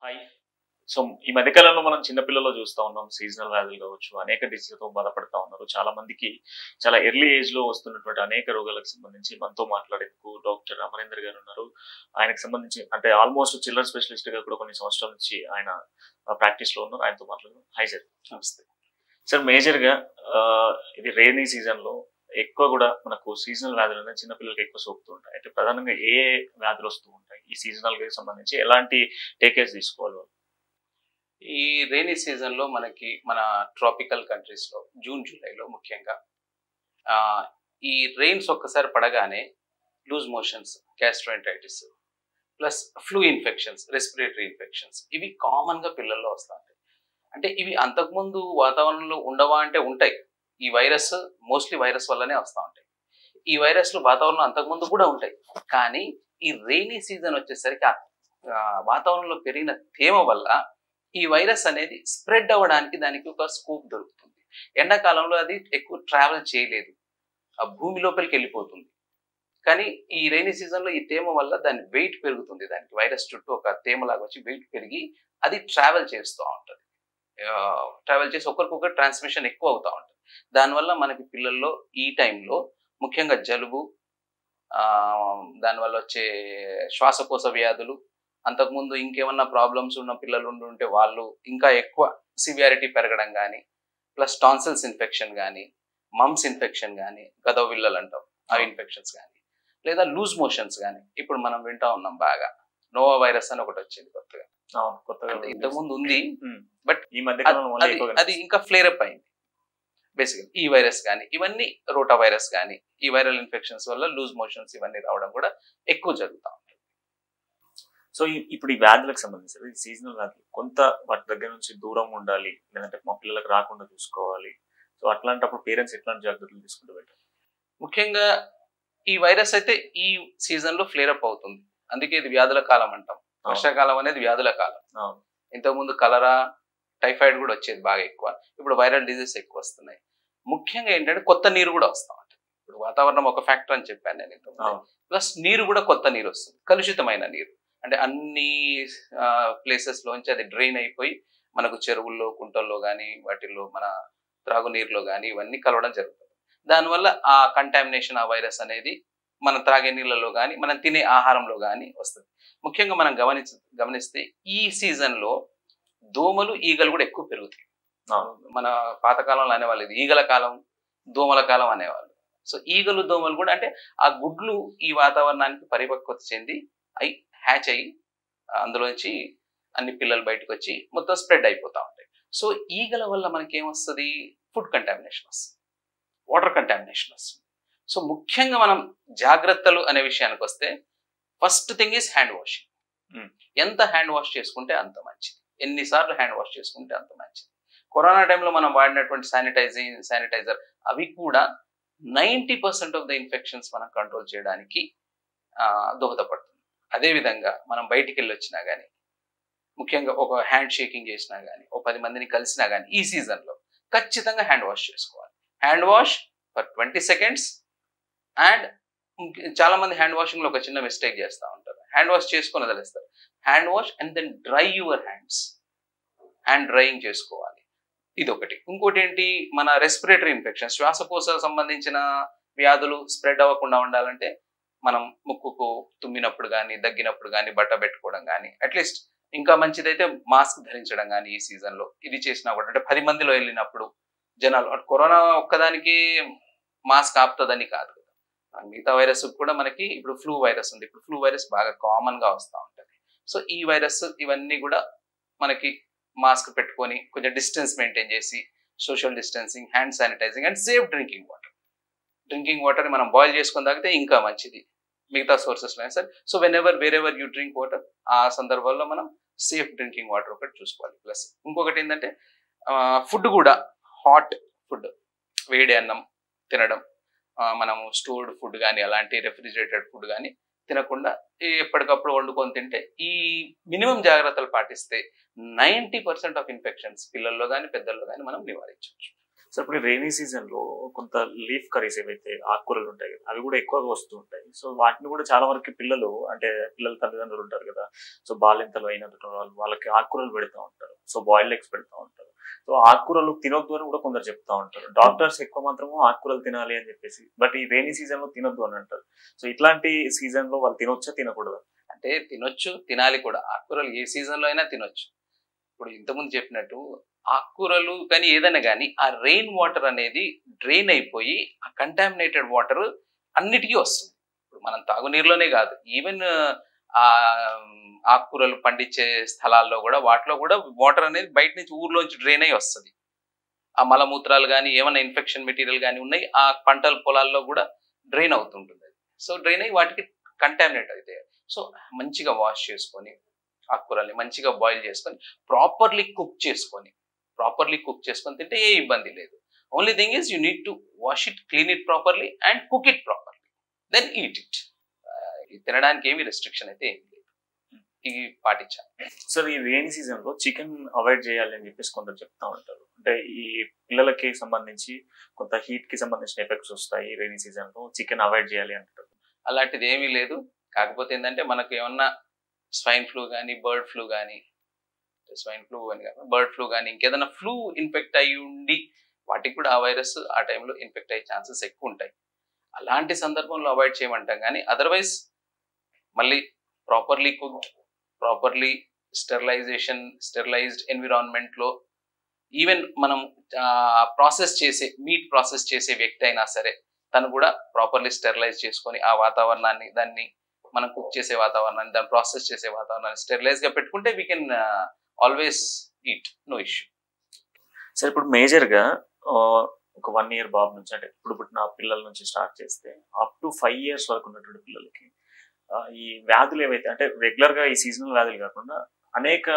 Hi. So, ఈ మధ్య కాలంలో మనం చిన్న పిల్లల్లో చూస్తా ఉన్నాం. సీజనల్ వ్యాధులు కావచ్చు, అనేక డిసీజ్‌లతో బాధపడతా ఉన్నారు. చాలా మందికి చాలా ఎర్లీ ఏజ్‌లో వస్తున్నటువంటి అనేక రోగాలకు సంబంధించి మనతో మాట్లాడేందుకు డాక్టర్ అమరేందర్ గారు ఉన్నారు. ఆయనకు సంబంధించి అంటే ఆల్మోస్ట్ చిల్డ్రన్ స్పెషలిస్ట్‌గా కూడా కొన్ని సంవత్సరాల నుంచి ఆయన ప్రాక్టీస్‌లో ఉన్నారు. ఆయనతో మాట్లాడదాం. Hi sir. నమస్తే. సార్ మేజర్‌గా ఇది రైనీ సీజన్‌లో ఎక్కువ కూడా మనకు సీజనల్ వ్యాధులు అనేది చిన్న పిల్లలకి ఎక్కువ సోకుతూ ఉంటాయి. అయితే ప్రధానంగా ఏ వ్యాధులు వస్తూ ఉంటాయి? ఈ సీజనల్‌కి సంబంధించి ఎలాంటి టేక్ కేర్స్ తీసుకోవాలి వాళ్ళు? ఈ రైనీ సీజన్లో మనకి మన ట్రాపికల్ కంట్రీస్లో జూన్ జూలైలో ముఖ్యంగా ఈ రెయిన్స్ ఒక్కసారి పడగానే loose motions, gastroenteritis plus flu infections, respiratory infections ఇవి కామన్గా పిల్లల్లో వస్తూ ఉంటాయి. అంటే ఇవి అంతకుముందు వాతావరణంలో ఉండవా అంటే ఉంటాయి. ఈ వైరస్ మోస్ట్లీ వైరస్ వల్లనే వస్తూ ఉంటాయి. ఈ వైరస్లు వాతావరణంలో అంతకుముందు కూడా ఉంటాయి. కానీ ఈ రైనీ సీజన్ వచ్చేసరికి వాతావరణంలో పెరిగిన తేమ వల్ల ఈ వైరస్ అనేది స్ప్రెడ్ అవ్వడానికి దానికి ఒక స్కోప్ దొరుకుతుంది. ఎండాకాలంలో అది ఎక్కువ ట్రావెల్ చేయలేదు, ఆ భూమి లోపలికి వెళ్ళిపోతుంది. కానీ ఈ రైనీ సీజన్లో ఈ తేమ వల్ల దాని వెయిట్ పెరుగుతుంది. దానికి వైరస్ చుట్టూ ఒక తేమలాగా వచ్చి వెయిట్ పెరిగి అది ట్రావెల్ చేస్తూ ఉంటుంది. ట్రావెల్ చేసి ఒకరికొకరు ట్రాన్స్మిషన్ ఎక్కువ అవుతూ ఉంటుంది. దానివల్ల మనకి పిల్లల్లో ఈ టైంలో ముఖ్యంగా జలుబు, దానివల్ల వచ్చే శ్వాసకోశ వ్యాధులు, అంతకుముందు ఇంకేమన్నా ప్రాబ్లమ్స్ ఉన్న పిల్లలు ఉంటే వాళ్ళు ఇంకా ఎక్కువ సివియారిటీ పెరగడం కానీ, ప్లస్ టాన్సిల్స్ ఇన్ఫెక్షన్ కానీ, మమ్స్ ఇన్ఫెక్షన్ కానీ, గదవిల్లలు అంటాం ఆ ఇన్ఫెక్షన్స్ కానీ, లేదా లూజ్ మోషన్స్ కానీ ఇప్పుడు మనం వింటా ఉన్నాం బాగా. నోవా వైరస్ అని ఒకటి వచ్చింది కొత్తగా. ఇంతకుముందు ఉంది, బట్ ఈ మధ్య అది ఇంకా ఫ్లేర్ అప్ అయింది. బేసికల్ ఈ వైరస్ కానీ, ఇవన్నీ రోటా వైరస్ కానీ, ఈ వైరల్ ఇన్ఫెక్షన్స్ వల్ల లూజ్ మోషన్స్ ఇవన్నీ రావడం కూడా ఎక్కువ జరుగుతూ ఉంటుంది. సో ఇప్పుడు ఈ వ్యాధులకు సంబంధించి సీజనల్ వ్యాధులు కొంత వాటి దగ్గర నుంచి దూరం ఉండాలి, లేదంటే మా పిల్లలకు రాకుండా చూసుకోవాలి. సో అట్లాంటప్పుడు పేరెంట్స్ ఎట్లాంటి జాగ్రత్తలు తీసుకుంటూ పెట్టారు? ముఖ్యంగా ఈ వైరస్ అయితే ఈ సీజన్ లో ఫ్లేర్ అప్ అవుతుంది. అందుకే ఇది వ్యాధుల కాలం అంటాం. వర్షాకాలం అనేది వ్యాధుల కాలం. ఇంతకుముందు కలరా, టైఫాయిడ్ కూడా వచ్చేది బాగా ఎక్కువ. ఇప్పుడు వైరల్ డిజీజ్ ఎక్కువ వస్తున్నాయి. ముఖ్యంగా ఏంటంటే కొత్త నీరు కూడా వస్తూ ఉంటుంది. ఇప్పుడు వాతావరణం ఒక ఫ్యాక్టర్ అని చెప్పాను నేను ఇంతకుముందు. ప్లస్ నీరు కూడా కొత్త నీరు వస్తుంది, కలుషితమైన నీరు. అంటే అన్ని ప్లేసెస్ లోంచి అది డ్రైన్ అయిపోయి మనకు చెరువుల్లో, కుంటల్లో కానీ, వాటిల్లో మన త్రాగునీరులో కానీ ఇవన్నీ కలవడం జరుగుతుంది. దానివల్ల ఆ కంటామినేషన్, ఆ వైరస్ అనేది మనం త్రాగే నీళ్ళలో కానీ, మనం తినే ఆహారంలో కానీ వస్తుంది. ముఖ్యంగా మనం గమనిస్తే ఈ సీజన్లో దోమలు, ఈగలు కూడా ఎక్కువ పెరుగుతాయి. మన పాతకాలంలో అనేవాళ్ళు ఇది ఈగల కాలం, దోమల కాలం అనేవాళ్ళు. సో ఈగలు, దోమలు కూడా అంటే ఆ గుడ్లు ఈ వాతావరణానికి పరిపక్వత చెంది అయి హ్యాచ్ అయ్యి అందులోంచి అన్ని పిల్లలు బయటకు వచ్చి మొత్తం స్ప్రెడ్ అయిపోతూ ఉంటాయి. సో ఈగల వల్ల మనకి ఏమొస్తుంది? ఫుడ్ కంటామినేషన్ వస్తుంది, వాటర్ కంటామినేషన్ వస్తుంది. సో ముఖ్యంగా మనం జాగ్రత్తలు అనే విషయానికి వస్తే first thing is hand washing. ఎంత హ్యాండ్ వాష్ చేసుకుంటే అంత మంచిది, ఎన్నిసార్లు హ్యాండ్ వాష్ చేసుకుంటే అంత మంచిది. కరోనా టైంలో మనం వాడినటువంటి శానిటైజర్ అవి కూడా 90% ఆఫ్ ద ఇన్ఫెక్షన్స్ మనం కంట్రోల్ చేయడానికి దోహదపడుతుంది. అదేవిధంగా మనం బయటికి వెళ్ళి వచ్చినా కానీ, ముఖ్యంగా ఒక హ్యాండ్ షేకింగ్ చేసినా కానీ, ఒక 10 మందిని కలిసినా కానీ ఈ సీజన్లో ఖచ్చితంగా హ్యాండ్ వాష్ చేసుకోవాలి. Hand wash for 20 seconds. And చాలా మంది హ్యాండ్ వాషింగ్లో ఒక చిన్న మిస్టేక్ చేస్తూ ఉంటారు. హ్యాండ్ వాష్ చేసుకొని వదిలేస్తారు. Hand wash and then dry your hands. Hand drying చేసుకోవాలి, ఇది ఒకటి. ఇంకోటి ఏంటి, మన రెస్పిరేటరీ ఇన్ఫెక్షన్, శ్వాసకోశ సంబంధించిన వ్యాధులు స్ప్రెడ్ అవ్వకుండా ఉండాలంటే మనం ముక్కుకు తుమ్మినప్పుడు కానీ, దగ్గినప్పుడు కానీ బట్ట పెట్టుకోవడం కానీ, అట్లీస్ట్ ఇంకా మంచిదైతే మాస్క్ ధరించడం కానీ ఈ సీజన్లో ఇది చేసినా కూడా, అంటే 10 మందిలో వెళ్ళినప్పుడు జనాలు, కరోనా ఒక్కదానికి మాస్క్ ఆపుతుందని కాదు కదా, మిగతా వైరస్ కూడా మనకి ఇప్పుడు ఫ్లూ వైరస్ ఉంది. ఇప్పుడు ఫ్లూ వైరస్ బాగా కామన్గా వస్తూ ఉంటుంది. సో ఈ వైరస్ ఇవన్నీ కూడా మనకి మాస్క్ పెట్టుకొని కొంచెం డిస్టెన్స్ మెయింటైన్ చేసి, social distancing, hand sanitising and safe drinking water. Drinking వాటర్ని మనం బాయిల్ చేసుకొని తాగితే ఇంకా మంచిది, మిగతా సోర్సెస్లో అయినా సరే. So wherever you drink water, ఆ సందర్భంలో మనం సేఫ్ డ్రింకింగ్ వాటర్ ఒకటి చూసుకోవాలి. ప్లస్ ఇంకొకటి ఏంటంటే ఫుడ్ కూడా హాట్ ఫుడ్, వేడి అన్నం తినడం, మనము స్టోర్డ్ ఫుడ్ కానీ అలాంటి రెఫ్రిజిరేటెడ్ ఫుడ్ కానీ తినకుండా ఎప్పటికప్పుడు వండుకొని తింటే, ఈ మినిమం జాగ్రత్తలు పాటిస్తే 90% ఆఫ్ ఇన్ఫెక్షన్స్ పిల్లల్లో కానీ పెద్దల్లో కానీ మనం నివారించవచ్చు. సో ఇప్పుడు రైనీ సీజన్ లో కొంత లీఫ్ కర్రీస్ ఏవైతే ఆకుకూరలు ఉంటాయి కదా అవి కూడా ఎక్కువగా వస్తూ ఉంటాయి. సో వాటిని కూడా చాలా వరకు పిల్లలు అంటే పిల్లల తల్లిదండ్రులు ఉంటారు కదా, సో బాలింతలు అయినందుకు వాళ్ళకి ఆకుకూరలు పెడతా ఉంటారు, సో బాయిల్డ్ ఎగ్స్ పెడతా ఉంటారు. సో ఆకుకూరలు తినొద్దు అని కూడా కొందరు చెప్తా ఉంటారు. డాక్టర్స్ ఎక్కువ మాత్రము ఆకుకూరలు తినాలి అని చెప్పేసి, బట్ ఈ రైనీ సీజన్ లో తినొద్దు అని అంటారు. సో ఇట్లాంటి సీజన్ లో వాళ్ళు తినొచ్చా తినకూడదు? అంటే తినొచ్చు, తినాలి కూడా. ఆకుకూరలు ఏ సీజన్ లో అయినా తినొచ్చు. ఇప్పుడు ఇంతకుముందు చెప్పినట్టు ఆకుకూరలు కానీ ఏదైనా కానీ ఆ రెయిన్ వాటర్ అనేది డ్రైన్ అయిపోయి ఆ కంటామినేటెడ్ వాటర్ అన్నిటికీ వస్తుంది. ఇప్పుడు మనం తాగునీరులోనే కాదు, ఈవెన్ ఆ ఆకుకూరలు పండించే స్థలాల్లో కూడా వాటిలో కూడా వాటర్ అనేది బయట నుంచి ఊర్లోంచి డ్రైన్ అయ్యి వస్తుంది. ఆ మలమూత్రాలు కానీ ఏమైనా ఇన్ఫెక్షన్ మెటీరియల్ కానీ ఉన్నాయి ఆ పంటల పొలాల్లో కూడా డ్రైన్ అవుతుంటుంది. సో డ్రైన్ అయ్యి వాటికి కంటామినేట్ అవుతాయి. సో మంచిగా వాష్ చేసుకొని ఆకుకూరల్ని మంచిగా బాయిల్ చేసుకొని ప్రాపర్లీ కుక్ చేసుకొని తింటే ఏ ఇబ్బంది లేదు. Only thing is you need to wash it, clean it properly and cook it properly, then eat it. తినడానికి ఏమి రెస్ట్రిక్షన్ అయితే ఏమి లేదు, ఇది పాటించాలి. సార్ ఈ రైనీ సీజన్ లో చికెన్ అవాయిడ్ చేయాలి అని చెప్పేసి కొందరు చెప్తా ఉంటారు. అంటే ఈ పిల్లలకి సంబంధించి కొంత హీట్ కి సంబంధించిన ఎఫెక్ట్స్ వస్తాయి రైనీ సీజన్ లో, చికెన్ అవాయిడ్ చేయాలి అంటారు. అలాంటిది ఏమీ లేదు. కాకపోతే ఏంటంటే మనకు ఏమన్నా స్వైన్ ఫ్లూ కానీ బర్డ్ ఫ్లూ కానీ ఇంకేదైనా ఫ్లూ ఇన్ఫెక్ట్ అయ్యి ఉండి వాటికి కూడా ఆ వైరస్ ఆ టైంలో ఇన్ఫెక్ట్ అయ్యే ఛాన్సెస్ ఎక్కువ ఉంటాయి. అలాంటి సందర్భంలో అవాయిడ్ చేయమంటాం. కానీ అదర్వైజ్ మళ్ళీ ప్రాపర్లీ కుక్డ్, ప్రాపర్లీ స్టెరిలైజ్డ్ ఎన్విరాన్మెంట్లో ఈవెన్ మనం మీట్ ప్రాసెస్ చేసే వ్యక్తి అయినా సరే తను కూడా ప్రాపర్లీ స్టెరిలైజ్ చేసుకొని ఆ వాతావరణాన్ని, దాన్ని మనం కుక్ చేసే వాతావరణాన్ని, దాన్ని ప్రాసెస్ చేసే వాతావరణాన్ని స్టెరిలైజ్ గా పెట్టుకుంటే we can always eat, no issue. Sir ఇప్పుడు మేజర్ గా ఒక 1 year బాబు నుంచి అంటే ఇప్పుడు పుట్టిన పిల్లల నుంచి స్టార్ట్ చేస్తే అప్ టు 5 years వరకు ఉన్నటువంటి పిల్లలకి ఈ వ్యాధులు ఏవైతే అంటే రెగ్యులర్ గా ఈ సీజనల్ వ్యాధులు కాకుండా అనేక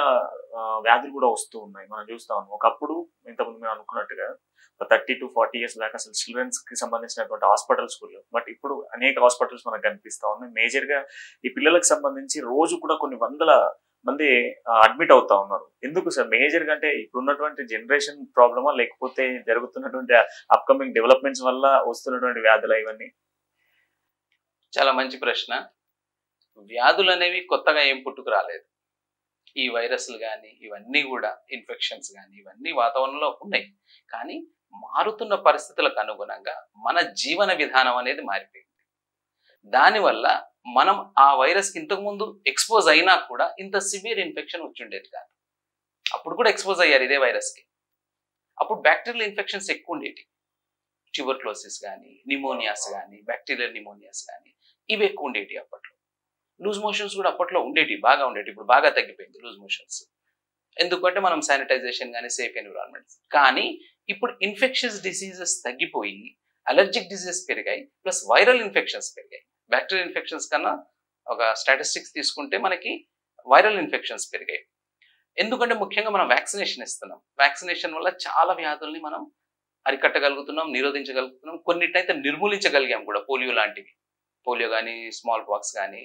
వ్యాధులు కూడా వస్తూ ఉన్నాయి, మనం చూస్తా ఉన్నాం. ఒకప్పుడు ఇంతకుముందు మేము అనుకున్నట్టుగా 30 to 40 years దాకా అసలు చిల్డ్రన్స్ కి సంబంధించినటువంటి హాస్పిటల్స్ కూడా, బట్ ఇప్పుడు అనేక హాస్పిటల్స్ మనకు కనిపిస్తా ఉన్నాయి. మేజర్ గా ఈ పిల్లలకు సంబంధించి రోజు కూడా కొన్ని వందల మంది అడ్మిట్ అవుతా ఉన్నారు. ఎందుకు సార్? మేజర్ గా అంటే ఇప్పుడున్నటువంటి జనరేషన్ ప్రాబ్లమా లేకపోతే జరుగుతున్నటువంటి అప్కమింగ్ డెవలప్మెంట్స్ వల్ల వస్తున్నటువంటి వ్యాధులు ఇవన్నీ? చాలా మంచి ప్రశ్న. వ్యాధులు అనేవి కొత్తగా ఏం పుట్టుకు రాలేదు. ఈ వైరస్లు కానీ ఇవన్నీ కూడా ఇన్ఫెక్షన్స్ కానీ ఇవన్నీ వాతావరణంలో ఉన్నాయి. కానీ మారుతున్న పరిస్థితులకు అనుగుణంగా మన జీవన విధానం అనేది మారిపోయింది. దానివల్ల మనం ఆ వైరస్కి ఇంతకుముందు ఎక్స్పోజ్ అయినా కూడా ఇంత సివియర్ ఇన్ఫెక్షన్ వచ్చిండేది కాదు. అప్పుడు కూడా ఎక్స్పోజ్ అయ్యారు ఇదే వైరస్కి. అప్పుడు బ్యాక్టీరియల్ ఇన్ఫెక్షన్స్ ఎక్కువ ఉండేవి. ట్యూబర్క్లోసిస్ కానీ, నిమోనియాస్ కానీ, బ్యాక్టీరియల్ నిమోనియాస్ కానీ ఇవి ఎక్కువ ఉండేవి. అప్పట్లో లూజ్ మోషన్స్ కూడా అప్పట్లో ఉండేవి, బాగా ఉండేవి. ఇప్పుడు బాగా తగ్గిపోయింది లూజ్ మోషన్స్. ఎందుకంటే మనం శానిటైజేషన్ కానీ సేఫ్ ఎన్విరాన్మెంట్స్. కానీ ఇప్పుడు ఇన్ఫెక్షన్స్ డిసీజెస్ తగ్గిపోయి అలర్జిక్ డిసీజెస్ పెరిగాయి, ప్లస్ వైరల్ ఇన్ఫెక్షన్స్ పెరిగాయి. బ్యాక్టీరియల్ ఇన్ఫెక్షన్స్ కన్నా ఒక స్టాటిస్టిక్స్ తీసుకుంటే మనకి వైరల్ ఇన్ఫెక్షన్స్ పెరిగాయి. ఎందుకంటే ముఖ్యంగా మనం వ్యాక్సినేషన్ ఇస్తున్నాం. వ్యాక్సినేషన్ వల్ల చాలా వ్యాధుల్ని మనం అరికట్టగలుగుతున్నాం, నిరోధించగలుగుతున్నాం, కొన్నిటినైతే నిర్మూలించగలిగాం కూడా. పోలియో లాంటివి, పోలియో కానీ స్మాల్ పాక్స్ కానీ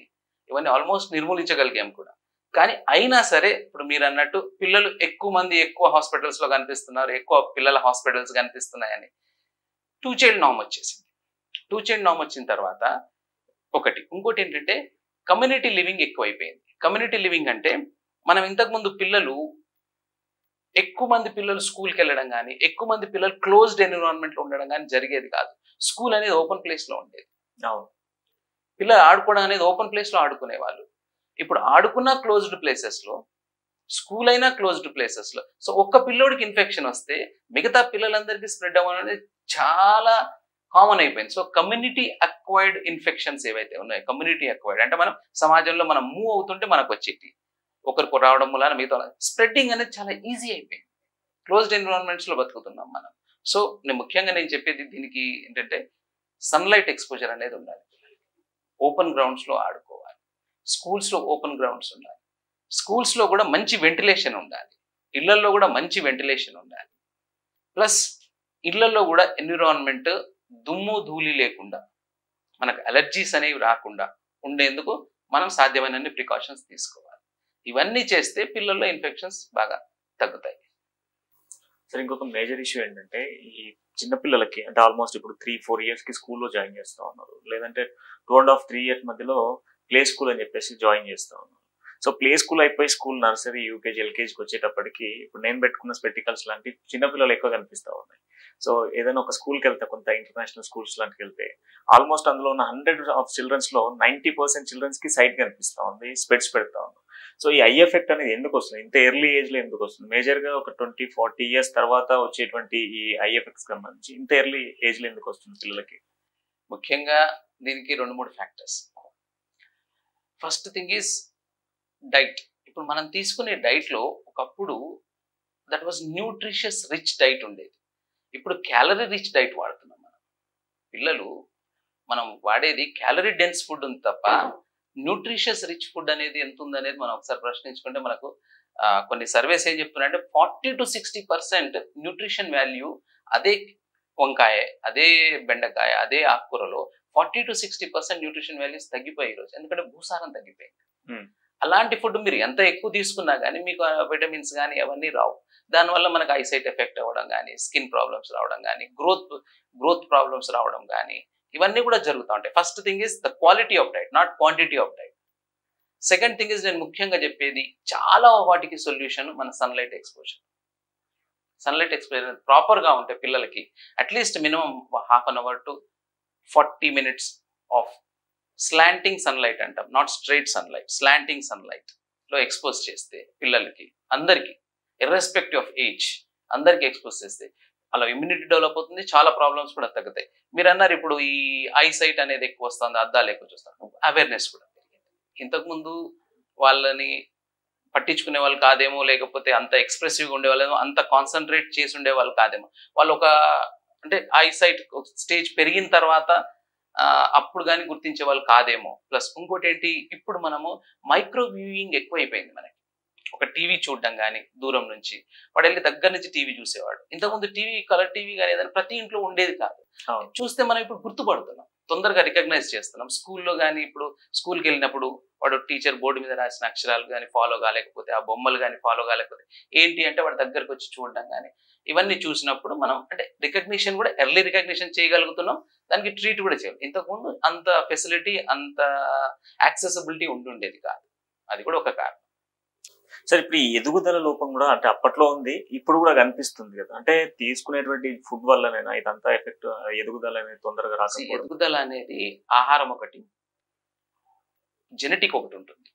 ఇవన్నీ ఆల్మోస్ట్ నిర్మూలించగలిగాం కూడా. కానీ అయినా సరే ఇప్పుడు మీరు అన్నట్టు పిల్లలు ఎక్కువ మంది ఎక్కువ హాస్పిటల్స్ లో కనిపిస్తున్నారు, ఎక్కువ పిల్లల హాస్పిటల్స్ కనిపిస్తున్నాయని 2 child నార్మ్ వచ్చేసింది. 2 child నార్మ్ వచ్చిన తర్వాత ఇంకోటి ఏంటంటే కమ్యూనిటీ లివింగ్ ఎక్కువైపోయింది. కమ్యూనిటీ లివింగ్ అంటే మనం ఇంతకుముందు ఎక్కువ మంది పిల్లలు స్కూల్కి వెళ్ళడం కానీ, ఎక్కువ మంది పిల్లలు క్లోజ్డ్ ఎన్విరాన్మెంట్ లో ఉండడం కానీ జరిగేది కాదు. స్కూల్ అనేది ఓపెన్ ప్లేస్ లో ఉండేది. పిల్లలు ఆడుకోవడం అనేది ఓపెన్ ప్లేస్ లో ఆడుకునేవాళ్ళు. ఇప్పుడు ఆడుకున్న క్లోజ్డ్ ప్లేసెస్ లో, స్కూల్ అయినా క్లోజ్డ్ ప్లేసెస్ లో. సో ఒక్క పిల్లోడికి ఇన్ఫెక్షన్ వస్తే మిగతా పిల్లలందరికీ స్ప్రెడ్ అవ్వడం అనేది చాలా కామన్ అయిపోయింది. సో కమ్యూనిటీ అక్వైర్డ్ ఇన్ఫెక్షన్స్ ఏవైతే ఉన్నాయో, కమ్యూనిటీ అక్వైర్డ్ అంటే మనం సమాజంలో మనం మూవ్ అవుతుంటే మనకు వచ్చేటి, ఒకరికి రావడం వల్ల మిగతా స్ప్రెడ్డింగ్ అనేది చాలా ఈజీ అయిపోయింది. క్లోజ్డ్ ఎన్విరాన్మెంట్స్ లో బతుకుతున్నాం మనం. సో ముఖ్యంగా నేను చెప్పేది దీనికి ఏంటంటే సన్లైట్ ఎక్స్పోజర్ అనేది ఉండాలి. ఓపెన్ గ్రౌండ్స్ లో ఆడుకోవాలి. స్కూల్స్ లో ఓపెన్ గ్రౌండ్స్ ఉండాలి. స్కూల్స్ లో కూడా మంచి వెంటిలేషన్ ఉండాలి. ఇళ్లలో కూడా మంచి వెంటిలేషన్ ఉండాలి. ప్లస్ ఇళ్లలో కూడా ఎన్విరాన్మెంట్ దుమ్ము ధూళి లేకుండా, మనకు అలర్జీస్ అనేవి రాకుండా ఉండేందుకు మనం సాధ్యమైనన్ని ప్రికాషన్స్ తీసుకోవాలి. ఇవన్నీ చేస్తే పిల్లల్లో ఇన్ఫెక్షన్స్ బాగా తగ్గుతాయి. సరే, ఇంకొక మేజర్ ఇష్యూ ఏంటంటే ఈ చిన్నపిల్లలకి అంటే ఆల్మోస్ట్ ఇప్పుడు 3-4 years కి స్కూల్లో జాయిన్ చేస్తా ఉన్నారు, లేదంటే 2.5-3 years మధ్యలో ప్లే స్కూల్ అని చెప్పేసి జాయిన్ చేస్తా ఉన్నారు. సో ప్లే స్కూల్ అయిపోయి స్కూల్ నర్సరీ, యూకేజీ, ఎల్కేజీకి వచ్చేటప్పటికి ఇప్పుడు నేను పెట్టుకున్న స్పెటికల్స్ లాంటి చిన్నపిల్లలు ఎక్కువ కనిపిస్తూ ఉన్నాయి. సో ఏదైనా ఒక స్కూల్కి వెళ్తే, కొంత ఇంటర్నేషనల్ స్కూల్స్ లాంటికి వెళ్తే ఆల్మోస్ట్ అందులో ఉన్న 100 of childrensలో 90% చిల్డ్రన్స్కి సైట్ కనిపిస్తూ ఉంది, స్పెట్స్ పెడతా ఉంది. సో ఈ ఐ ఎఫెక్ట్ అనేది ఎందుకు వస్తుంది, ఇంత ఎర్లీ ఏజ్లో ఎందుకు వస్తుంది? మేజర్గా ఒక 20-40 years తర్వాత వచ్చేటువంటి ఈ ఐ ఎఫెక్ట్స్ సంబంధించి ఇంత ఎర్లీ ఏజ్లో ఎందుకు వస్తుంది పిల్లలకి? ముఖ్యంగా దీనికి 2-3 factors. First thing is diet. ఇప్పుడు మనం తీసుకునే డైట్లో ఒకప్పుడు that was nutritious rich diet ఉండేది. ఇప్పుడు క్యాలరీ రిచ్ డైట్ వాడుతున్నాం మనం. పిల్లలు మనం వాడేది క్యాలరీ డెన్స్ ఫుడ్ ఉంది తప్ప న్యూట్రిషియస్ రిచ్ ఫుడ్ అనేది ఎంత ఉందనేది మనం ఒకసారి ప్రశ్నించుకుంటే మనకు కొన్ని సర్వేస్ ఏం చెప్తున్నాయంటే 40-60% న్యూట్రిషన్ వాల్యూ అదే వంకాయ, అదే బెండకాయ, అదే ఆకుకూరలో 40-60% న్యూట్రిషన్ వాల్యూస్ తగ్గిపోయి ఈరోజు. ఎందుకంటే భూసారం తగ్గిపోయింది. అలాంటి ఫుడ్ మీరు ఎంత ఎక్కువ తీసుకున్నా కానీ మీకు విటమిన్స్ కానీ అవన్నీ రావు. దానివల్ల మనకు ఐసైట్ ఎఫెక్ట్ అవ్వడం కానీ, స్కిన్ ప్రాబ్లమ్స్ రావడం కానీ, గ్రోత్ ప్రాబ్లమ్స్ రావడం కానీ ఇవన్నీ కూడా జరుగుతూ ఉంటాయి. First thing is the quality of diet, not quantity of diet. Second thing is నేను ముఖ్యంగా చెప్పేది చాలా వాటికి సొల్యూషన్ మన సన్లైట్ ఎక్స్పోజర్. సన్లైట్ ఎక్స్పోజర్ ప్రాపర్గా ఉంటే పిల్లలకి at least minimum 1/2 hour to 40 minutes of slanting sunlight అంటాం, not straight sunlight, slanting sunlight లో ఎక్స్పోజ్ చేస్తే పిల్లలకి అందరికీ ఇర్రెస్పెక్టివ్ ఆఫ్ ఏజ్ అందరికీ ఎక్స్పోజ్ చేస్తే అలా ఇమ్యూనిటీ డెవలప్ అవుతుంది, చాలా ప్రాబ్లమ్స్ కూడా తగ్గుతాయి. మీరు అన్నారు ఇప్పుడు ఈ ఐసైట్ అనేది ఎక్కువ వస్తుంది, అద్దాలు ఎక్కువ చూస్తారు, అవేర్నెస్ కూడా పెరిగింది. ఇంతకుముందు వాళ్ళని పట్టించుకునే వాళ్ళు కాదేమో, లేకపోతే అంత ఎక్స్ప్రెసివ్గా ఉండేవాళ్ళేమో, అంత కాన్సన్ట్రేట్ చేసి ఉండేవాళ్ళు కాదేమో. వాళ్ళు ఒక అంటే ఐసైట్ స్టేజ్ పెరిగిన తర్వాత అప్పుడు కానీ గుర్తించే వాళ్ళు కాదేమో. ప్లస్ ఇంకోటి ఏంటి, ఇప్పుడు మనము మైక్రో వ్యూయింగ్ ఎక్కువైపోయింది మనకి. ఒక టీవీ చూడడం కానీ దూరం నుంచి, వాడు వెళ్ళి దగ్గర నుంచి టీవీ చూసేవాడు. ఇంతకుముందు టీవీ, కలర్ టీవీ కానీ ఏదైనా ప్రతి ఇంట్లో ఉండేది కాదు. చూస్తే మనం ఇప్పుడు గుర్తుపడుతున్నాం, తొందరగా రికగ్నైజ్ చేస్తున్నాం. స్కూల్లో కానీ ఇప్పుడు స్కూల్కి వెళ్ళినప్పుడు వాడు టీచర్ బోర్డు మీద రాసిన అక్షరాలు కానీ ఫాలో కాలేకపోతే, ఆ బొమ్మలు కానీ ఫాలో కాలేకపోతే ఏంటి అంటే వాడు దగ్గరకు వచ్చి చూడడం కానీ ఇవన్నీ చూసినప్పుడు మనం అంటే రికగ్నిషన్ కూడా ఎర్లీ రికగ్నిషన్ చేయగలుగుతున్నాం, దానికి ట్రీట్ కూడా చేయాలి. ఇంతకుముందు అంత ఫెసిలిటీ, అంత యాక్సెసిబిలిటీ ఉండుండేది కాదు. అది కూడా ఒక కారణం. సార్, ఇప్పుడు ఈ ఎదుగుదల లోపం కూడా అంటే అప్పట్లో ఉంది, ఇప్పుడు కూడా కనిపిస్తుంది కదా. అంటే తీసుకునేటువంటి ఫుడ్ వల్లనేనా ఇదంతా ఎఫెక్ట్, ఎదుగుదల అనేది తొందరగా రాకపోవడం? ఎదుగుదల అనేది ఆహారం ఒకటి, జెనెటిక్ ఒకటి ఉంటుంది.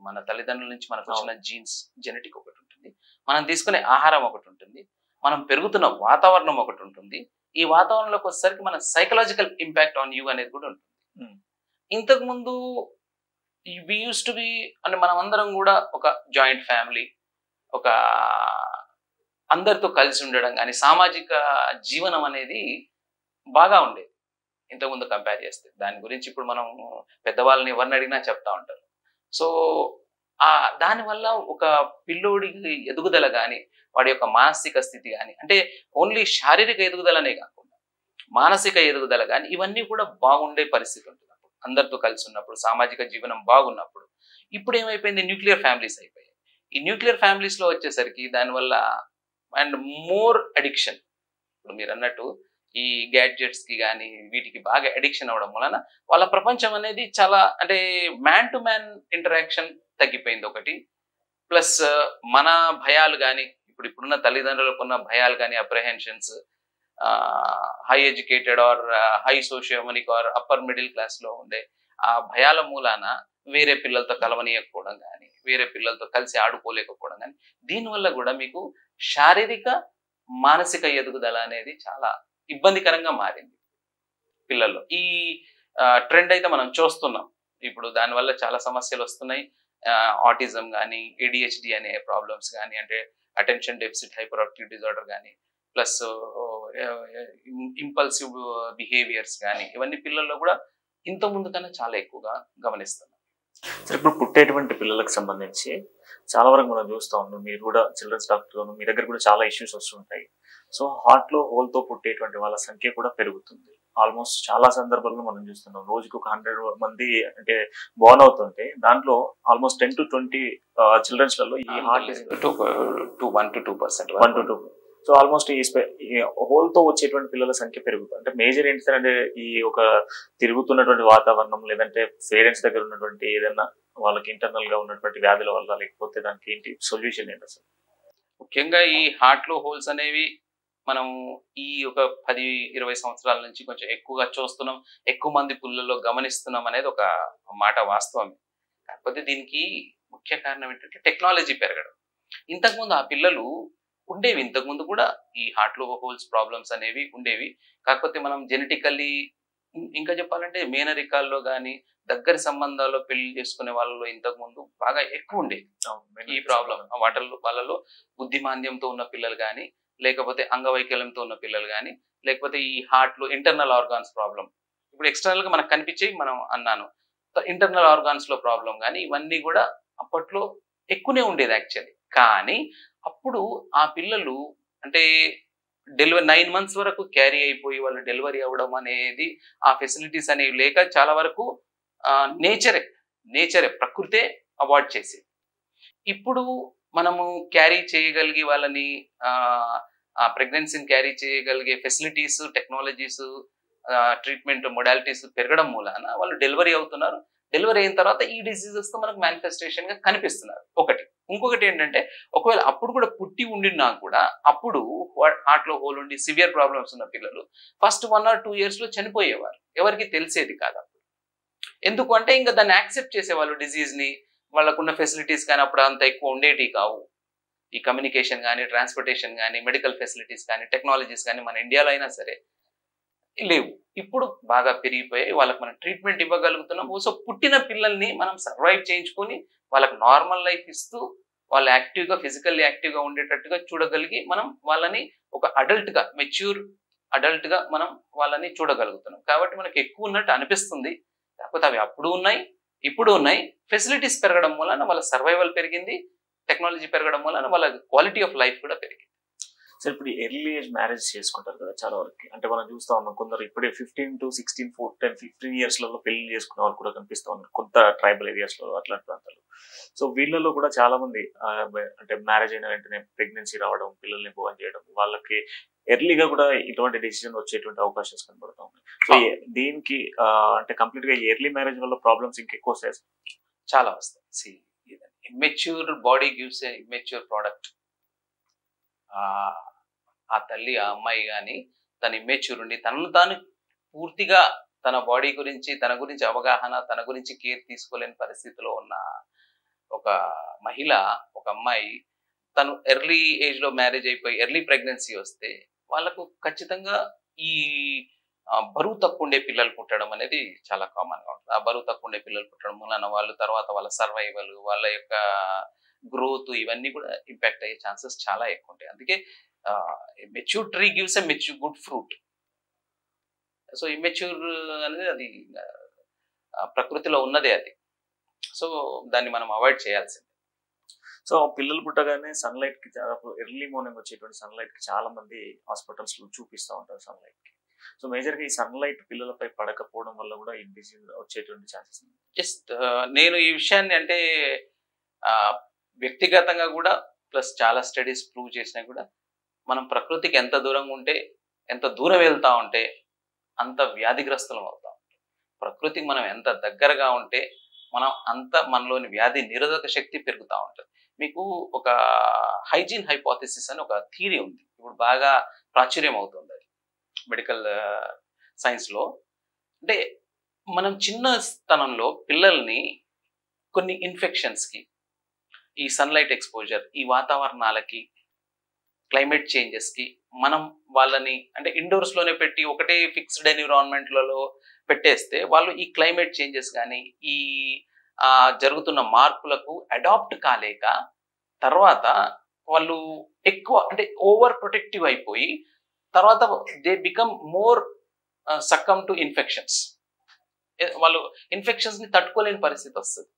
మన తల్లిదండ్రుల నుంచి మనకు వచ్చిన జీన్స్ జెనెటిక్ ఒకటి ఉంటుంది, మనం తీసుకునే ఆహారం ఒకటి ఉంటుంది, మనం పెరుగుతున్న వాతావరణం ఒకటి ఉంటుంది. ఈ వాతావరణంలోకి వచ్చేసరికి మన సైకలాజికల్ ఇంపాక్ట్ ఆన్ యూ అనేది కూడా ఉంటుంది. ఇంతకు ముందు వి యూస్ టు బి అంటే మనం అందరం కూడా ఒక జాయింట్ ఫ్యామిలీ, ఒక అందరితో కలిసి ఉండడం కానీ సామాజిక జీవనం అనేది బాగా ఉండేది ఇంతకుముందు కంపేర్ చేస్తే. దాని గురించి ఇప్పుడు మనం పెద్దవాళ్ళని ఎవరిని అడిగినా చెప్తా ఉంటారు. సో దానివల్ల ఒక పిల్లోడికి ఎదుగుదల కానీ, వాడి యొక్క మానసిక స్థితి కానీ, అంటే ఓన్లీ శారీరక ఎదుగుదలనే కాకుండా మానసిక ఎదుగుదల కానీ ఇవన్నీ కూడా బాగుండే పరిస్థితి ఉంటుంది అందరితో కలిసి ఉన్నప్పుడు, సామాజిక జీవనం బాగున్నప్పుడు. ఇప్పుడు ఏమైపోయింది, న్యూక్లియర్ ఫ్యామిలీస్ అయిపోయాయి. ఈ న్యూక్లియర్ ఫ్యామిలీస్లో వచ్చేసరికి దానివల్ల అండ్ మోర్ అడిక్షన్. ఇప్పుడు మీరు అన్నట్టు ఈ గ్యాడ్జెట్స్కి కానీ వీటికి బాగా అడిక్షన్ అవ్వడం వలన వాళ్ళ ప్రపంచం అనేది చాలా అంటే మ్యాన్ టు మ్యాన్ ఇంటరాక్షన్ తగ్గిపోయింది ఒకటి. ప్లస్ మన భయాలు కానీ ఇప్పుడున్న తల్లిదండ్రులకు ఉన్న భయాలు కానీ, apprehensions, high educated or high socioeconomic or upper middle క్లాస్లో ఉండే ఆ భయాల మూలాన వేరే పిల్లలతో కలవనీయకపోవడం కానీ, వేరే పిల్లలతో కలిసి ఆడుకోలేకపోవడం కానీ, దీనివల్ల కూడా మీకు శారీరక మానసిక ఎదుగుదల అనేది చాలా ఇబ్బందికరంగా మారింది పిల్లల్లో. ఈ ట్రెండ్ అయితే మనం చూస్తున్నాం. ఇప్పుడు దానివల్ల చాలా సమస్యలు వస్తున్నాయి. ఆటిజం కానీ, ADHD అనే ప్రాబ్లమ్స్ కానీ, అంటే attention deficit hyper active disorder కానీ, ప్లస్ ఇంపల్సివ్ బిహేవియర్స్ కానీ ఇవన్నీ పిల్లల్లో కూడా ఇంత ముందు కన్నా చాలా ఎక్కువగా గమనిస్తున్నాం. సరే, ఇప్పుడు పుట్టేటువంటి పిల్లలకు సంబంధించి చాలా వరకు మనం చూస్తూ ఉన్నాం, మీరు కూడా చిల్డ్రన్స్ డాక్టర్లోను మీ దగ్గర కూడా చాలా ఇష్యూస్ వస్తుంటాయి. సో హార్ట్లో హోల్తో పుట్టేటువంటి వాళ్ళ సంఖ్య కూడా పెరుగుతుంది. ఆల్మోస్ట్ చాలా సందర్భాల్లో మనం చూస్తున్నాం, రోజుకి ఒక 100 మంది అంటే బోర్న్ అవుతుంటే దాంట్లో ఆల్మోస్ట్ 10 to 20 చిల్డ్రన్స్లలో ఈ హార్ట్ 1 to 2%. సో ఆల్మోస్ట్ ఈ హోల్ తో వచ్చేటువంటి పిల్లల సంఖ్య పెరుగుతుంది. అంటే మేజర్ ఏంటి సార్ అంటే ఈ ఒక తిరుగుతున్నటువంటి వాతావరణం, లేదంటే పేరెంట్స్ దగ్గర ఉన్నటువంటి ఏదైనా వాళ్ళకి ఇంటర్నల్ గా ఉన్నటువంటి వ్యాధుల వల్ల, లేకపోతే దానికి ఏంటి సొల్యూషన్ ఏంటి అసలు? ముఖ్యంగా ఈ హార్ట్ లో హోల్స్ అనేవి మనం ఈ ఒక 10-20 సంవత్సరాల నుంచి కొంచెం ఎక్కువగా చూస్తున్నాం, ఎక్కువ మంది పుల్లల్లో గమనిస్తున్నాం అనేది ఒక మాట వాస్తవమే. కాకపోతే దీనికి ముఖ్య కారణం ఏంటంటే టెక్నాలజీ పెరగడం. ఇంతకుముందు ఆ పిల్లలు ఉండేవి, ఇంతకుముందు కూడా ఈ హార్ట్ లో హోల్స్ ప్రాబ్లమ్స్ అనేవి ఉండేవి. కాకపోతే మనం జెనెటికల్లీ, ఇంకా చెప్పాలంటే మేనరికాల్లో కానీ దగ్గర సంబంధాల్లో పెళ్లి చేసుకునే వాళ్ళలో ఇంతకుముందు బాగా ఎక్కువ ఉండేది ఈ ప్రాబ్లం. వాళ్ళలో బుద్ధిమాంద్యంతో ఉన్న పిల్లలు కానీ, లేకపోతే అంగవైకల్యంతో ఉన్న పిల్లలు కానీ, లేకపోతే ఈ హార్ట్ లో ఇంటర్నల్ ఆర్గాన్స్ ప్రాబ్లం, ఇప్పుడు ఎక్స్టర్నల్ గా మనకు కనిపించేవి మనం అన్నాను, ఇంటర్నల్ ఆర్గాన్స్ లో ప్రాబ్లం కానీ ఇవన్నీ కూడా అప్పట్లో ఎక్కువనే ఉండేది యాక్చువల్లీ. కానీ అప్పుడు ఆ పిల్లలు అంటే డెలివరీ 9 months వరకు క్యారీ అయిపోయి వాళ్ళు డెలివరీ అవ్వడం అనేది, ఆ ఫెసిలిటీస్ అనేవి లేక చాలా వరకు నేచరే ప్రకృతే అవాయిడ్ చేసేది. ఇప్పుడు మనము క్యారీ చేయగలిగి వాళ్ళని ఆ ప్రెగ్నెన్సీని క్యారీ చేయగలిగే ఫెసిలిటీస్, టెక్నాలజీస్, ట్రీట్మెంట్ మొడాలిటీస్ పెరగడం మూలాన వాళ్ళు డెలివరీ అవుతున్నారు. డెలివరీ అయిన తర్వాత ఈ డిసీజెస్ తో మనకు మేనిఫెస్టేషన్ గా కనిపిస్తున్నారు ఒకటి. ఇంకొకటి ఏంటంటే ఒకవేళ అప్పుడు కూడా పుట్టి ఉండినా కూడా అప్పుడు హార్ట్ లో హోల్ ఉండి సివియర్ ప్రాబ్లమ్స్ ఉన్న పిల్లలు ఫస్ట్ 1 or 2 years లో చనిపోయేవారు. ఎవరికి తెలిసేది కాదు. ఎందుకు అంటే ఇంకా దాన్ని యాక్సెప్ట్ చేసేవాళ్ళు డిజీజ్ ని. వాళ్ళకున్న ఫెసిలిటీస్ కానీ అప్పుడు అంత ఎక్కువ ఉండేటి కావు. ఈ కమ్యూనికేషన్ కానీ, ట్రాన్స్పోర్టేషన్ కానీ, మెడికల్ ఫెసిలిటీస్ కానీ, టెక్నాలజీస్ కానీ మన ఇండియాలో అయినా సరే లేవు. ఇప్పుడు బాగా పెరిగిపోయాయి. వాళ్ళకి మనం ట్రీట్మెంట్ ఇవ్వగలుగుతున్నాం. సో పుట్టిన పిల్లల్ని మనం సర్వైవ్ చేయించుకొని వాళ్ళకి నార్మల్ లైఫ్ ఇస్తూ వాళ్ళు యాక్టివ్గా, ఫిజికల్లీ యాక్టివ్గా ఉండేటట్టుగా చూడగలిగి మనం వాళ్ళని ఒక అడల్ట్గా, మెచ్యూర్ అడల్ట్గా మనం వాళ్ళని చూడగలుగుతున్నాం. కాబట్టి మనకి ఎక్కువ ఉన్నట్టు అనిపిస్తుంది. కాకపోతే అవి అప్పుడు ఉన్నాయి, ఇప్పుడు ఉన్నాయి. ఫెసిలిటీస్ పెరగడం వలన వాళ్ళ సర్వైవల్ పెరిగింది, టెక్నాలజీ పెరగడం వలన వాళ్ళ క్వాలిటీ ఆఫ్ లైఫ్ కూడా పెరిగింది. సార్ ఇప్పుడు ఎర్లీ ఏజ్ మ్యారేజ్ చేసుకుంటారు కదా చాలా వరకు. అంటే మనం చూస్తా ఉన్నాం కొందరు ఇప్పుడే 15 to 16, 14, 15 years పెళ్లి చేసుకునే వాళ్ళు కూడా కనిపిస్తూ ఉన్నారు కొంత ట్రైబల్ ఏరియాస్ లో, అట్లాంటి ప్రాంతాల్లో. సో వీళ్ళలో కూడా చాలా మంది అంటే మ్యారేజ్ అయిన వెంటనే ప్రెగ్నెన్సీ రావడం, పిల్లల్ని బోన్ చేయడం, వాళ్ళకి ఎర్లీగా కూడా ఇటువంటి డెసిజన్ వచ్చేటువంటి అవకాశాలు కనబడతా ఉన్నాయి. సో దీనికి అంటే కంప్లీట్ గా ఎర్లీ మ్యారేజ్ వల్ల ప్రాబ్లమ్స్ ఇంకెక్కువ వస్తాయి, చాలా వస్తాయి. Immature body gives a immature product. ఆ తల్లి, ఆ అమ్మాయి కానీ తన ఇమ్మెచ్యూర్ ఉండి తనను తాను పూర్తిగా తన బాడీ గురించి, తన గురించి అవగాహన, తన గురించి కేర్ తీసుకోలేని పరిస్థితిలో ఉన్న ఒక మహిళ, ఒక అమ్మాయి తను ఎర్లీ ఏజ్ లో మ్యారేజ్ అయిపోయి ఎర్లీ ప్రెగ్నెన్సీ వస్తే వాళ్ళకు ఖచ్చితంగా ఈ బరువు తక్కువ ఉండే పిల్లలు పుట్టడం అనేది చాలా కామన్ గా ఉంటుంది. ఆ బరువు తక్కువ ఉండే పిల్లలు పుట్టడం వలన వాళ్ళు తర్వాత వాళ్ళ సర్వైవల్, వాళ్ళ యొక్క గ్రోత్ ఇవన్నీ కూడా ఇంపాక్ట్ అయ్యే ఛాన్సెస్ చాలా ఎక్కువ ఉంటాయి. అందుకే mature tree gives a mature good fruit. So immature అనేది అది ప్రకృతిలో ఉన్నదే అది. సో దాన్ని మనం అవాయిడ్ చేయాల్సింది. సో పిల్లలు పుట్టగానే సన్లైట్ కి ఎర్లీ మార్నింగ్ వచ్చేటువంటి సన్లైట్ కి చాలా మంది హాస్పిటల్స్ లో చూపిస్తూ ఉంటారు సన్లైట్ కి. సో మేజర్ గా ఈ సన్లైట్ పిల్లలపై పడకపోవడం వల్ల కూడా ఈ డిసీజ్ వచ్చేటువంటి ఛాన్సెస్. జస్ట్ నేను ఈ విషయాన్ని అంటే వ్యక్తిగతంగా కూడా ప్లస్ చాలా స్టడీస్ ప్రూవ్ చేసినా కూడా మనం ప్రకృతికి ఎంత దూరంగా ఉంటే, ఎంత దూరం వెళ్తా ఉంటే అంత వ్యాధిగ్రస్తులం అవుతాం. ప్రకృతికి మనం ఎంత దగ్గరగా ఉంటే మనం అంత మనలోని వ్యాధి నిరోధక శక్తి పెరుగుతూ ఉంటుంది. మీకు ఒక హైజీన్ హైపోథెసిస్ అని ఒక థియరీ ఉంది, ఇప్పుడు బాగా ప్రాచుర్యం అవుతుంది అది మెడికల్ సైన్స్లో. అంటే మనం చిన్న స్థానంలో పిల్లల్ని కొన్ని ఇన్ఫెక్షన్స్కి, ఈ సన్లైట్ ఎక్స్పోజర్, ఈ వాతావరణాలకి, క్లైమేట్ చేంజెస్కి మనం వాళ్ళని అంటే ఇండోర్స్లోనే పెట్టి ఒకటే ఫిక్స్డ్ ఎన్విరాన్మెంట్లలో పెట్టేస్తే వాళ్ళు ఈ క్లైమేట్ చేంజెస్ కానీ ఈ జరుగుతున్న మార్పులకు అడాప్ట్ కాలేక తర్వాత వాళ్ళు ఎక్కువ అంటే ఓవర్ ప్రొటెక్టివ్ అయిపోయి తర్వాత they become more succumb to infections. వాళ్ళు ఇన్ఫెక్షన్స్ని తట్టుకోలేని పరిస్థితి వస్తుంది.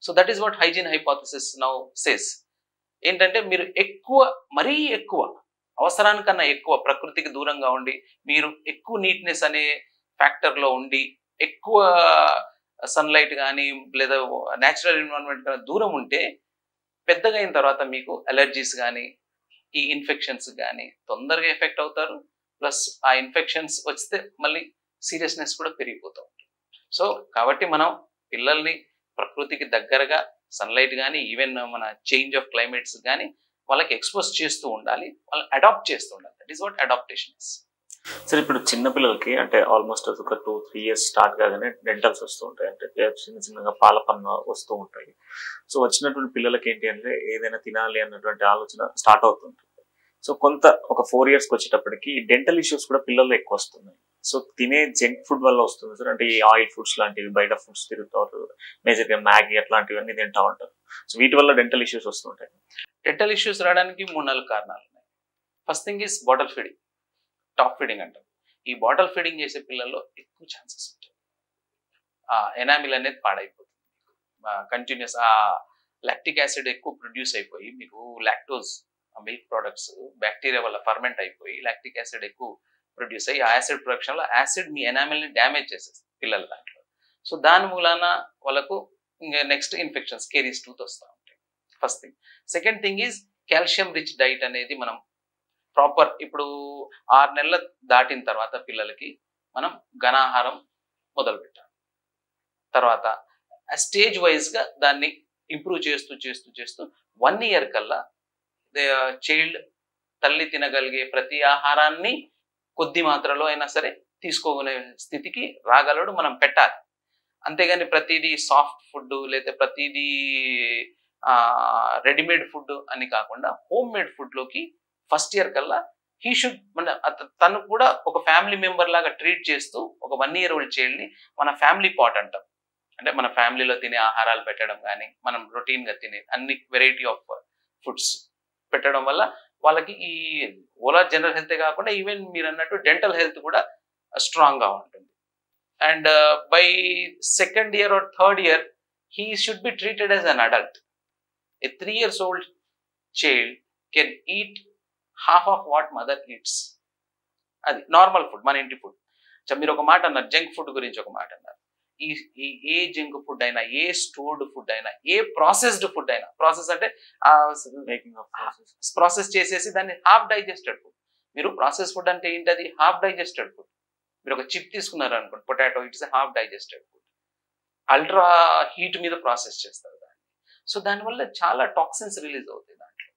So that is what hygiene hypothesis now says. ఏంటంటే మీరు ఎక్కువ, మరీ ఎక్కువ, అవసరానికన్నా ఎక్కువ ప్రకృతికి దూరంగా ఉండి, మీరు ఎక్కువ నీట్నెస్ అనే ఫ్యాక్టర్లో ఉండి, ఎక్కువ సన్లైట్ కానీ లేదా న్యాచురల్ ఎన్విరాన్మెంట్ కానీ దూరం ఉంటే పెద్దగా అయిన తర్వాత మీకు అలర్జీస్ కానీ, ఈ ఇన్ఫెక్షన్స్ కానీ తొందరగా ఎఫెక్ట్ అవుతారు. ప్లస్ ఆ ఇన్ఫెక్షన్స్ వస్తే మళ్ళీ సీరియస్నెస్ కూడా పెరిగిపోతూ ఉంటుంది. సో కాబట్టి మనం పిల్లల్ని ప్రకృతికి దగ్గరగా సన్లైట్ కానీ ఈవెన్ మన చేంజ్ ఆఫ్ క్లైమేట్స్ కానీ వాళ్ళకి ఎక్స్పోజ్ చేస్తూ ఉండాలి, వాళ్ళని అడాప్ట్ చేస్తూ ఉండాలి. That is what adaptation is. సరే, ఇప్పుడు చిన్న పిల్లలకి అంటే ఆల్మోస్ట్ ఒక 2-3 years స్టార్ట్ కాగానే డెంటల్స్ వస్తూ ఉంటాయి, అంటే చిన్న చిన్నగా పాల పన్ను వస్తూ ఉంటాయి. సో వచ్చినటువంటి పిల్లలకి ఏంటి అంటే ఏదైనా తినాలి అన్నటువంటి ఆలోచన స్టార్ట్ అవుతుంటుంది. సో ఒక 4 yearsకి వచ్చేటప్పటికి డెంటల్ ఇష్యూస్ కూడా పిల్లల్లో ఎక్కువ వస్తున్నాయి. సో తినే జంక్ ఫుడ్ వల్ల వస్తుంది సార్, అంటే ఈ ఆయిల్ ఫుడ్స్ లాంటివి, బయట ఫుడ్స్ తిరుగుతారు, మేజర్గా మ్యాగీ అట్లాంటివన్నీ తింటా ఉంటారు. సో వీటి వల్ల డెంటల్ ఇష్యూస్ వస్తుంటాయి. డెంటల్ ఇష్యూస్ రావడానికి 3-4 కారణాలు ఉన్నాయి. First thing is bottle feeding, top feeding అంటాం. ఈ బాటిల్ ఫీడింగ్ చేసే పిల్లల్లో ఎక్కువ ఛాన్సెస్ ఉంటాయి. ఆ ఎనామిల్ అనేది పాడైపోతుంది, కంటిన్యూస్ ఆ లాక్టిక్ యాసిడ్ ఎక్కువ ప్రొడ్యూస్ అయిపోయి మీకు లాక్టోజ్ మిల్క్ ప్రోడక్ట్స్ బ్యాక్టీరియా వల్ల ఫర్మెంట్ అయిపోయి లాక్టిక్ యాసిడ్ ఎక్కువ ప్రొడ్యూస్ అయ్యి ఆ యాసిడ్ ప్రొడక్షన్ లో యాసిడ్ మీ ఎనామిల్ని డ్యామేజ్ చేసేస్తుంది పిల్లల దాంట్లో. సో దాని మూలాన వాళ్ళకు ఇంకా నెక్స్ట్ ఇన్ఫెక్షన్స్ కేరీస్ టూత్ వస్తూ ఉంటాయి. First thing. Second thing is calcium rich diet అనేది మనం ప్రాపర్ ఇప్పుడు 6 నెలలు దాటిన తర్వాత పిల్లలకి మనం ఘనాహారం మొదలు పెట్టాలి. తర్వాత స్టేజ్ వైజ్ గా దాన్ని ఇంప్రూవ్ చేస్తూ చేస్తూ చేస్తూ 1 year కల్లా చైల్డ్ తల్లి తినగలిగే ప్రతి ఆహారాన్ని కొద్ది మాత్రలో అయినా సరే తీసుకోగలే స్థితికి రాగలడు మనం పెట్టాలి. అంతేగాని ప్రతిదీ సాఫ్ట్ ఫుడ్ లేదా ప్రతిదీ రెడీమేడ్ ఫుడ్ అని కాకుండా హోమ్ మేడ్ ఫుడ్ లోకి ఫస్ట్ ఇయర్ కల్లా హీ షుడ్ తను కూడా ఒక ఫ్యామిలీ మెంబర్ లాగా ట్రీట్ చేస్తూ ఒక 1 year old చైల్డ్ ని మన ఫ్యామిలీ పాట్ అంటాం. అంటే మన ఫ్యామిలీలో తినే ఆహారాలు పెట్టడం కానీ మనం రొటీన్ గా తినే అన్ని వెరైటీ ఆఫ్ ఫుడ్స్ పెట్టడం వల్ల వాళ్ళకి ఈ ఓవరాల్ జనరల్ హెల్త్ కాకుండా ఈవెన్ మీరు అన్నట్టు డెంటల్ హెల్త్ కూడా స్ట్రాంగ్ గా ఉంటుంది. And by 2nd year or 3rd year he should be treated as an adult. A 3 years old child can eat half of what mother eats. అది normal food, మన ఇంటి food. మీరు ఒక మాట అన్నారు, జంక్ ఫుడ్ గురించి ఒక మాట అన్నారు. ఏ జంక్ ఫుడ్ అయినా, ఏ స్టోర్డ్ ఫుడ్ అయినా, ఏ ప్రాసెస్డ్ ఫుడ్ అయినా, ప్రాసెస్ అంటే ప్రాసెస్ చేసేసి దాన్ని హాఫ్ డైజెస్టెడ్ ఫుడ్. మీరు ప్రాసెస్ ఫుడ్ అంటే ఏంటది? Half digested food. మీరు ఒక చిప్ తీసుకున్నారు అనుకోండి, potato, it's half digested food. Ultra heat మీద ప్రాసెస్ చేస్తారు దాన్ని. సో దానివల్ల చాలా టాక్సిన్స్ రిలీజ్ అవుతాయి, దాంట్లో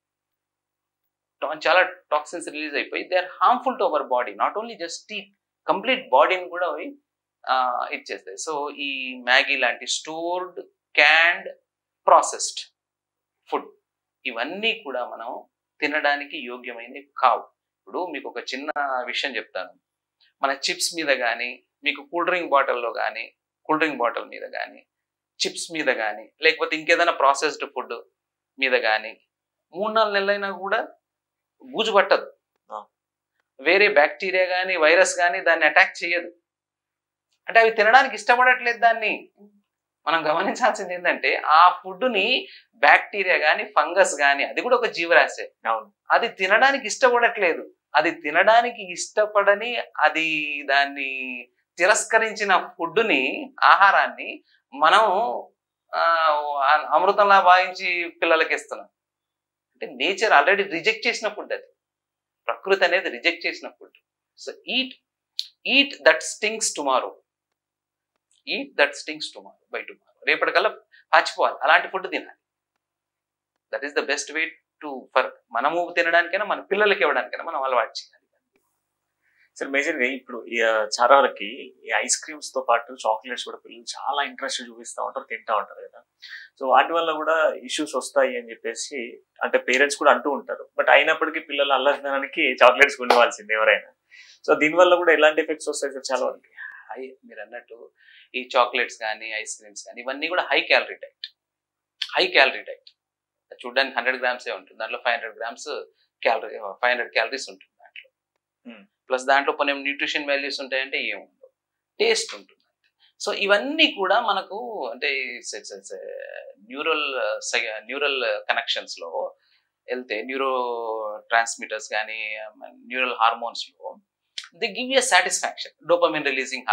చాలా టాక్సిన్స్ రిలీజ్ అయిపోయి they are harmful to our body. Not only just teeth, complete బాడీని కూడా అవి ఇచ్చేస్తాయి. సో ఈ మ్యాగీ లాంటి స్టోర్డ్, క్యాండ్, ప్రాసెస్డ్ ఫుడ్ ఇవన్నీ కూడా మనం తినడానికి యోగ్యమైనవి కావు. ఇప్పుడు మీకు ఒక చిన్న విషయం చెప్తాను. మన చిప్స్ మీద కానీ, మీకు కూల్ డ్రింక్ బాటిల్లో కానీ, కూల్ డ్రింక్ బాటిల్ మీద కానీ, చిప్స్ మీద కానీ, లేకపోతే ఇంకేదైనా ప్రాసెస్డ్ ఫుడ్ మీద కానీ 3-4 నెలలైనా కూడా బూజు పట్టదు. వేరే బ్యాక్టీరియా కానీ వైరస్ కానీ దాన్ని అటాక్ చేయదు. అంటే అవి తినడానికి ఇష్టపడట్లేదు. దాన్ని మనం గమనించాల్సింది ఏంటంటే ఆ ఫుడ్ని బ్యాక్టీరియా కానీ ఫంగస్ కానీ, అది కూడా ఒక జీవరాశి, అది తినడానికి ఇష్టపడట్లేదు. అది తినడానికి ఇష్టపడని, అది దాన్ని తిరస్కరించిన ఫుడ్ని, ఆహారాన్ని మనం అమృతంలా భావించి పిల్లలకి ఇస్తున్నాం. అంటే నేచర్ ఆల్రెడీ రిజెక్ట్ చేసిన ఫుడ్, అది ప్రకృతి అనేది రిజెక్ట్ చేసిన food. So eat that stinks tomorrow, eat that stinks tomorrow, by tomorrow, రేపటికల్లా పాచిపోవాలి. అలాంటి ఫుడ్ తినాలి. That is the best way to for మనము తినడానికైనా మన పిల్లలకి ఇవ్వడానికైనా మనం అలవాటు చేయాలి. సార్ మేజర్గా ఇప్పుడు చాలా వరకు ఈ ఐస్ క్రీమ్స్ తో పాటు చాక్లెట్స్ కూడా పిల్లలు చాలా ఇంట్రెస్ట్ చూపిస్తూ ఉంటారు, తింటూ ఉంటారు కదా. సో వాటి వల్ల కూడా ఇష్యూస్ వస్తాయి అని చెప్పేసి అంటే పేరెంట్స్ కూడా అంటూ ఉంటారు. బట్ అయినప్పటికీ పిల్లలు అల్లరిదనానికి చాక్లెట్స్ కొనివ్వాల్సింది ఎవరైనా. సో దీనివల్ల కూడా ఎలాంటి ఎఫెక్ట్స్ వస్తాయి సార్? చాలా వరకు మీరు అన్నట్టు ఈ చాక్లెట్స్ కానీ, ఐస్ క్రీమ్స్ కానీ, ఇవన్నీ కూడా high calorie diet. High calorie diet చూడడానికి 100 grams ఉంటుంది, దాంట్లో 500 grams క్యాలరీ, 500 calories ఉంటుంది దాంట్లో. ప్లస్ దాంట్లో కొన్ని న్యూట్రిషన్ వాల్యూస్ ఉంటాయంటే ఏముండవు, టేస్ట్ ఉంటుంది. సో ఇవన్నీ కూడా మనకు అంటే న్యూరల్ కనెక్షన్స్ లో వెళ్తే, న్యూరో ట్రాన్స్మిటర్స్ కానీ, న్యూరల్ హార్మోన్స్ లో they give you satisfaction. Dopamine releasing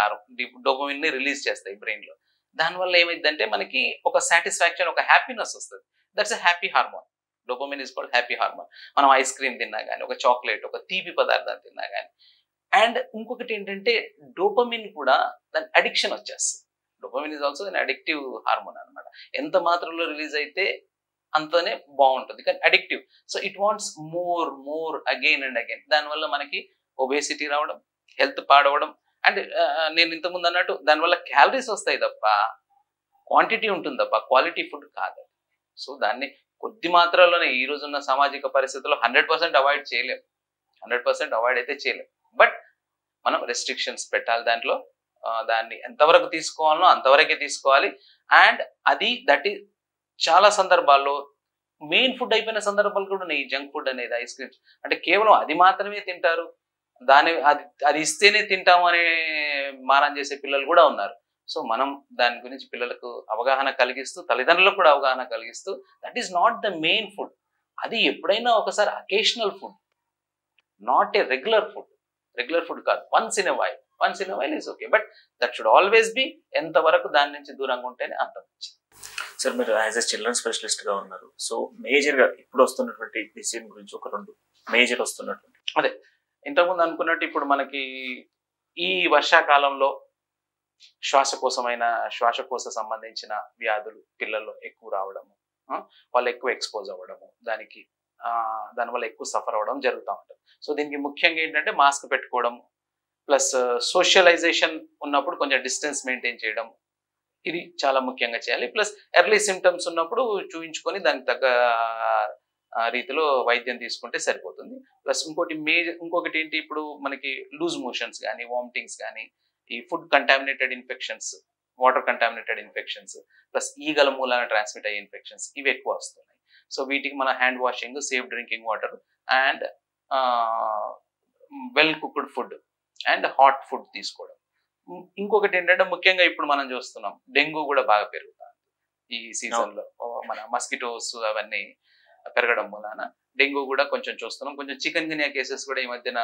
dopamine ని రిలీజ్ చేస్తాయి బ్రెయిన్ లో. దానివల్ల ఏమైందంటే మనకి ఒక సాటిస్ఫాక్షన్, ఒక హ్యాపీనెస్ వస్తుంది. That's a happy hormone. Dopamine is called happy hormone. మనం ఐస్ క్రీమ్ తిన్నా కానీ, ఒక చాక్లెట్, ఒక తీపి పదార్థం తిన్నా కానీ. అండ్ ఇంకొకటి ఏంటంటే డోపమిన్ కూడా దాని అడిక్షన్ వచ్చేస్తుంది. Dopamine is also an addictive hormone అనమాట. ఎంత మాత్రంలో రిలీజ్ అయితే అంతనే బాగుంటుంది, కానీ addictive. So it wants more again and again. దానివల్ల మనకి ఒబేసిటీ రావడం, హెల్త్ పాడవడం. అండ్ నేను ఇంతకుముందు అన్నట్టు దానివల్ల క్యాలరీస్ వస్తాయి తప్ప క్వాంటిటీ ఉంటుంది తప్ప క్వాలిటీ ఫుడ్ కాదు. సో దాన్ని కొద్ది మాత్రలోనే ఈ రోజున్న సామాజిక పరిస్థితుల్లో 100% అవాయిడ్ చేయలేం. 100% అవాయిడ్ అయితే చేయలేం. బట్ మనం రెస్ట్రిక్షన్స్ పెట్టాలి దాంట్లో. దాన్ని ఎంతవరకు తీసుకోవాలనో అంతవరకే తీసుకోవాలి. అండ్ అది దట్ ఈస్ చాలా సందర్భాల్లో మెయిన్ ఫుడ్ అయిపోయిన సందర్భాలు కూడా ఉన్నాయి. ఈ జంక్ ఫుడ్ అనేది, ఐస్ క్రీమ్స్ అంటే కేవలం అది మాత్రమే తింటారు, అది ఇస్తేనే తింటాము అనే మారం చేసే పిల్లలు కూడా ఉన్నారు. సో మనం దాని గురించి పిల్లలకు అవగాహన కలిగిస్తూ, తల్లిదండ్రులకు కూడా అవగాహన కలిగిస్తూ, that is not the main food. అది ఎప్పుడైనా ఒకసారి occasional food, not a regular food. Regular food కాదు, once in a while is okay, but that should always be ఎంతవరకు దాని నుంచి దూరంగా ఉంటేనే అంత మంచిది. సార్ మీరు యాజ్ ఎ చిల్డ్రన్ స్పెషలిస్ట్ గా ఉన్నారు. సో మేజర్ గా ఇప్పుడు వస్తున్నటువంటి డిసీజ్ గురించి ఒక 2 మేజర్ వస్తున్నటువంటి, అదే ఇంతకుముందు అనుకున్నట్టు ఇప్పుడు మనకి ఈ వర్షాకాలంలో శ్వాసకోశ సంబంధించిన వ్యాధులు పిల్లల్లో ఎక్కువ రావడము, వాళ్ళు ఎక్కువ ఎక్స్పోజ్ అవ్వడము, దానివల్ల ఎక్కువ సఫర్ అవ్వడం జరుగుతూ ఉంటుంది. సో దీనికి ముఖ్యంగా ఏంటంటే మాస్క్ పెట్టుకోవడం, ప్లస్ సోషలైజేషన్ ఉన్నప్పుడు కొంచెం డిస్టెన్స్ మెయింటైన్ చేయడం, ఇది చాలా ముఖ్యంగా చేయాలి. ప్లస్ ఎర్లీ సిమ్టమ్స్ ఉన్నప్పుడు చూయించుకొని దానికి తగ్గ రీతిలో వైద్యం తీసుకుంటే సరిపోతుంది. ప్లస్ ఇంకొకటి ఏంటి, ఇప్పుడు మనకి లూజ్ మోషన్స్ కానీ, వామిటింగ్స్ కానీ, ఈ food contaminated infections, water contaminated infections, plus ఈగల మూలాన ట్రాన్స్మిట్ అయ్యే ఇన్ఫెక్షన్స్ ఇవి ఎక్కువ వస్తున్నాయి. సో వీటికి మన hand washing, safe drinking water and well cooked food and hot food తీసుకోవడం. ఇంకొకటి ఏంటంటే ముఖ్యంగా ఇప్పుడు మనం చూస్తున్నాం డెంగ్యూ కూడా బాగా పెరుగుతుంది ఈ సీజన్ లో. మన మస్కిటోస్ అవన్నీ పెరగడం మూలాన డెంగ్యూ కూడా కొంచెం చూస్తున్నాం. కొంచెం చికెన్ గునియా కేసెస్ కూడా ఈ మధ్యన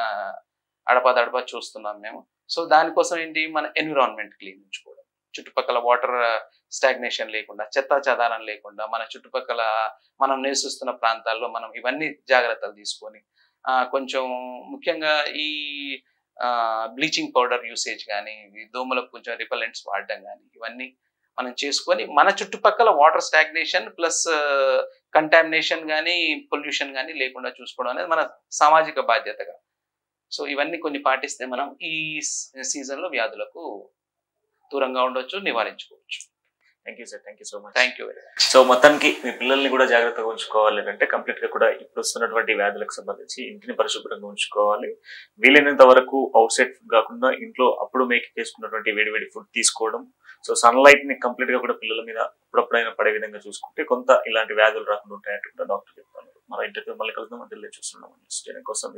అడపా చూస్తున్నాం మేము. సో దానికోసం ఏంటి, మన ఎన్విరాన్మెంట్ క్లీన్ ఉంచుకోవడం, చుట్టుపక్కల వాటర్ స్టాగ్నేషన్ లేకుండా, చెత్తా చెదారం లేకుండా, మన చుట్టుపక్కల మనం నివసిస్తున్న ప్రాంతాల్లో మనం ఇవన్నీ జాగ్రత్తలు తీసుకొని, కొంచెం ముఖ్యంగా ఈ బ్లీచింగ్ పౌడర్ యూసేజ్ కానీ, దోమలకు కొంచెం రిపెలెంట్స్ వాడడం కానీ, ఇవన్నీ మనం చేసుకొని మన చుట్టుపక్కల వాటర్ స్టాగ్నేషన్ ప్లస్ కంటామినేషన్ కానీ, పొల్యూషన్ కానీ లేకుండా చూసుకోవడం అనేది మన సామాజిక బాధ్యతగా. సో ఇవన్నీ కొన్ని పాటిస్తే మనం ఈ సీజన్లో వ్యాధులకు దూరంగా ఉండొచ్చు, నివారించుకోవచ్చు. Thank you sir, thank you so much. Thank you very much. So మొత్తానికి మీ పిల్లల్ని కూడా జాగ్రత్తగా ఉంచుకోవాలి అంటే కంప్లీట్ గా కూడా ఇప్పుడు వస్తున్నటువంటి వ్యాధులకు సంబంధించి ఇంటిని పరిశుభ్రంగా ఉంచుకోవాలి. వీలైనంత వరకు అవుట్ సైడ్ ఫుడ్ కాకుండా ఇంట్లో అప్పుడు మేక్ చేసుకున్నటువంటి వేడి ఫుడ్ తీసుకోవడం. సో సన్ లైట్ ని కంప్లీట్ గా కూడా పిల్లల మీద అప్పుడప్పుడైనా పడే విధంగా చూసుకుంటే కొంత ఇలాంటి వ్యాధులు రాకుండా ఉంటాయంటే కూడా డాక్టర్ చెప్తున్నారు. మన ఇంటర్వ్యూ మళ్ళీ కలుద్దాం. అంటే చూస్తున్నాం కోసం.